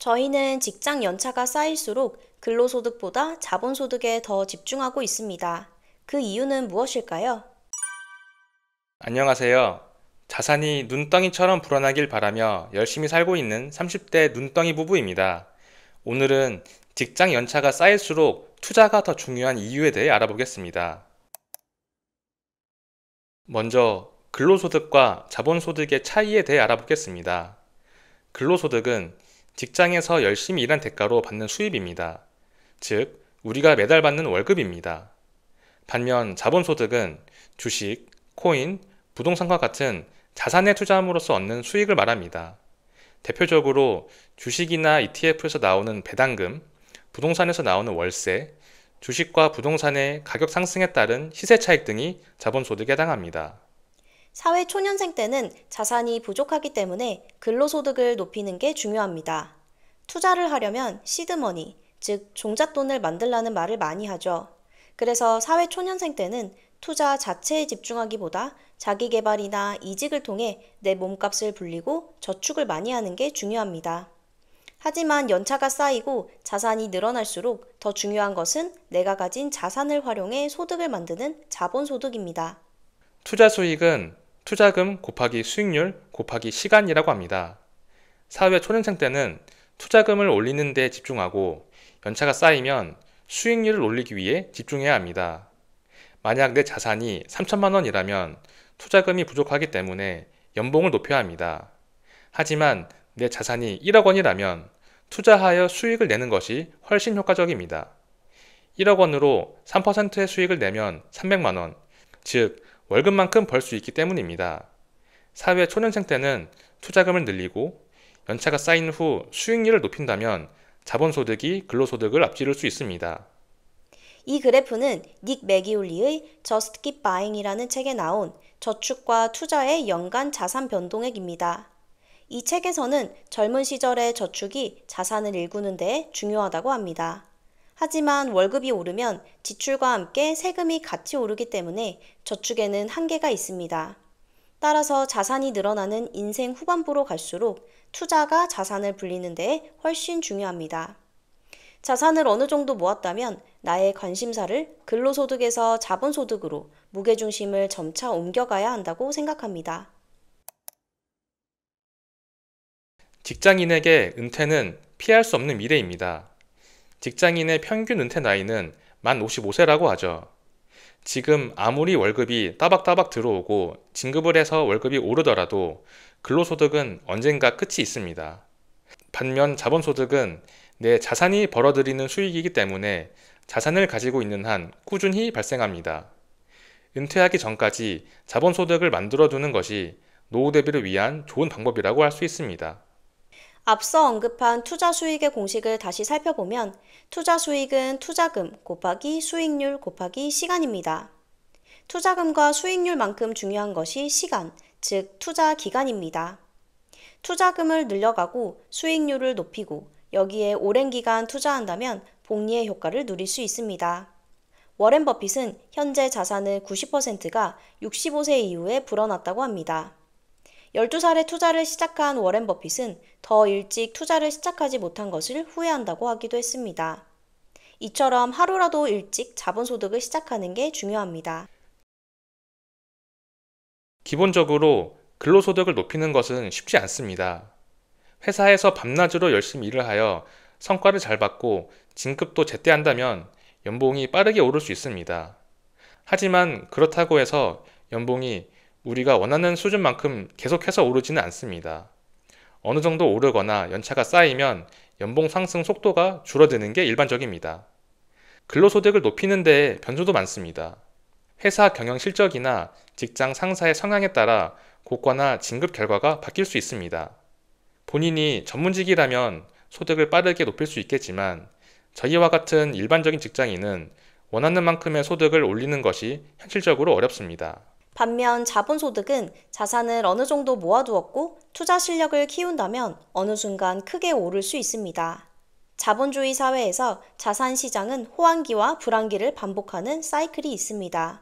저희는 직장 연차가 쌓일수록 근로소득보다 자본소득에 더 집중하고 있습니다. 그 이유는 무엇일까요? 안녕하세요. 자산이 눈덩이처럼 불어나길 바라며 열심히 살고 있는 30대 눈덩이 부부입니다. 오늘은 직장 연차가 쌓일수록 투자가 더 중요한 이유에 대해 알아보겠습니다. 먼저 근로소득과 자본소득의 차이에 대해 알아보겠습니다. 근로소득은 직장에서 열심히 일한 대가로 받는 수입입니다. 즉, 우리가 매달 받는 월급입니다. 반면 자본소득은 주식, 코인, 부동산과 같은 자산에 투자함으로써 얻는 수익을 말합니다. 대표적으로 주식이나 ETF에서 나오는 배당금, 부동산에서 나오는 월세, 주식과 부동산의 가격 상승에 따른 시세 차익 등이 자본소득에 해당합니다. 사회 초년생 때는 자산이 부족하기 때문에 근로소득을 높이는 게 중요합니다. 투자를 하려면 시드머니, 즉 종잣돈을 만들라는 말을 많이 하죠. 그래서 사회 초년생 때는 투자 자체에 집중하기보다 자기 개발이나 이직을 통해 내 몸값을 불리고 저축을 많이 하는 게 중요합니다. 하지만 연차가 쌓이고 자산이 늘어날수록 더 중요한 것은 내가 가진 자산을 활용해 소득을 만드는 자본소득입니다. 투자 수익은 투자금 곱하기 수익률 곱하기 시간이라고 합니다. 사회 초년생 때는 투자금을 올리는 데 집중하고 연차가 쌓이면 수익률을 올리기 위해 집중해야 합니다. 만약 내 자산이 3천만 원이라면 투자금이 부족하기 때문에 연봉을 높여야 합니다. 하지만 내 자산이 1억 원이라면 투자하여 수익을 내는 것이 훨씬 효과적입니다. 1억 원으로 3%의 수익을 내면 300만 원, 즉 월급만큼 벌 수 있기 때문입니다. 사회 초년생 때는 투자금을 늘리고 연차가 쌓인 후 수익률을 높인다면 자본소득이 근로소득을 앞지를 수 있습니다. 이 그래프는 닉 매기올리의 Just Keep Buying이라는 책에 나온 저축과 투자의 연간 자산 변동액입니다. 이 책에서는 젊은 시절의 저축이 자산을 일구는 데 중요하다고 합니다. 하지만 월급이 오르면 지출과 함께 세금이 같이 오르기 때문에 저축에는 한계가 있습니다. 따라서 자산이 늘어나는 인생 후반부로 갈수록 투자가 자산을 불리는 데 훨씬 중요합니다. 자산을 어느 정도 모았다면 나의 관심사를 근로소득에서 자본소득으로 무게중심을 점차 옮겨가야 한다고 생각합니다. 직장인에게 은퇴는 피할 수 없는 미래입니다. 직장인의 평균 은퇴 나이는 만 55세라고 하죠. 지금 아무리 월급이 따박따박 들어오고 진급을 해서 월급이 오르더라도 근로소득은 언젠가 끝이 있습니다. 반면 자본소득은 내 자산이 벌어들이는 수익이기 때문에 자산을 가지고 있는 한 꾸준히 발생합니다. 은퇴하기 전까지 자본소득을 만들어두는 것이 노후 대비를 위한 좋은 방법이라고 할 수 있습니다. 앞서 언급한 투자 수익의 공식을 다시 살펴보면 투자 수익은 투자금 곱하기 수익률 곱하기 시간입니다. 투자금과 수익률만큼 중요한 것이 시간, 즉 투자 기간입니다. 투자금을 늘려가고 수익률을 높이고 여기에 오랜 기간 투자한다면 복리의 효과를 누릴 수 있습니다. 워렌 버핏은 현재 자산의 90%가 65세 이후에 불어났다고 합니다. 12살에 투자를 시작한 워렌 버핏은 더 일찍 투자를 시작하지 못한 것을 후회한다고 하기도 했습니다. 이처럼 하루라도 일찍 자본소득을 시작하는 게 중요합니다. 기본적으로 근로소득을 높이는 것은 쉽지 않습니다. 회사에서 밤낮으로 열심히 일을 하여 성과를 잘 받고 진급도 제때 한다면 연봉이 빠르게 오를 수 있습니다. 하지만 그렇다고 해서 연봉이 우리가 원하는 수준만큼 계속해서 오르지는 않습니다. 어느 정도 오르거나 연차가 쌓이면 연봉 상승 속도가 줄어드는 게 일반적입니다. 근로소득을 높이는 데에 변수도 많습니다. 회사 경영 실적이나 직장 상사의 성향에 따라 고과나 진급 결과가 바뀔 수 있습니다. 본인이 전문직이라면 소득을 빠르게 높일 수 있겠지만 저희와 같은 일반적인 직장인은 원하는 만큼의 소득을 올리는 것이 현실적으로 어렵습니다. 반면 자본소득은 자산을 어느 정도 모아두었고 투자 실력을 키운다면 어느 순간 크게 오를 수 있습니다. 자본주의 사회에서 자산 시장은 호황기와 불황기를 반복하는 사이클이 있습니다.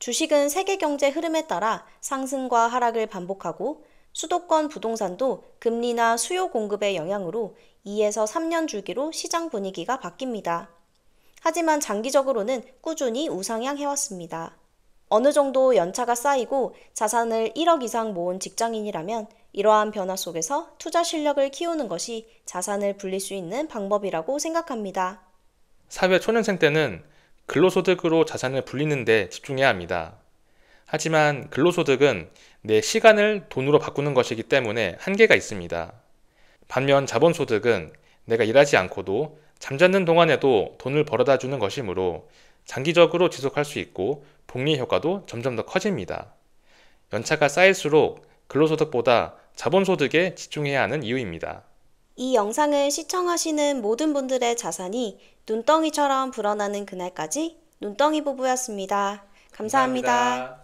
주식은 세계 경제 흐름에 따라 상승과 하락을 반복하고 수도권 부동산도 금리나 수요 공급의 영향으로 2에서 3년 주기로 시장 분위기가 바뀝니다. 하지만 장기적으로는 꾸준히 우상향 해왔습니다. 어느 정도 연차가 쌓이고 자산을 1억 이상 모은 직장인이라면 이러한 변화 속에서 투자 실력을 키우는 것이 자산을 불릴 수 있는 방법이라고 생각합니다. 사회 초년생 때는 근로소득으로 자산을 불리는 데 집중해야 합니다. 하지만 근로소득은 내 시간을 돈으로 바꾸는 것이기 때문에 한계가 있습니다. 반면 자본소득은 내가 일하지 않고도 잠자는 동안에도 돈을 벌어다 주는 것이므로 장기적으로 지속할 수 있고 복리 효과도 점점 더 커집니다. 연차가 쌓일수록 근로소득보다 자본소득에 집중해야 하는 이유입니다. 이 영상을 시청하시는 모든 분들의 자산이 눈덩이처럼 불어나는 그날까지 눈덩이 부부였습니다. 감사합니다.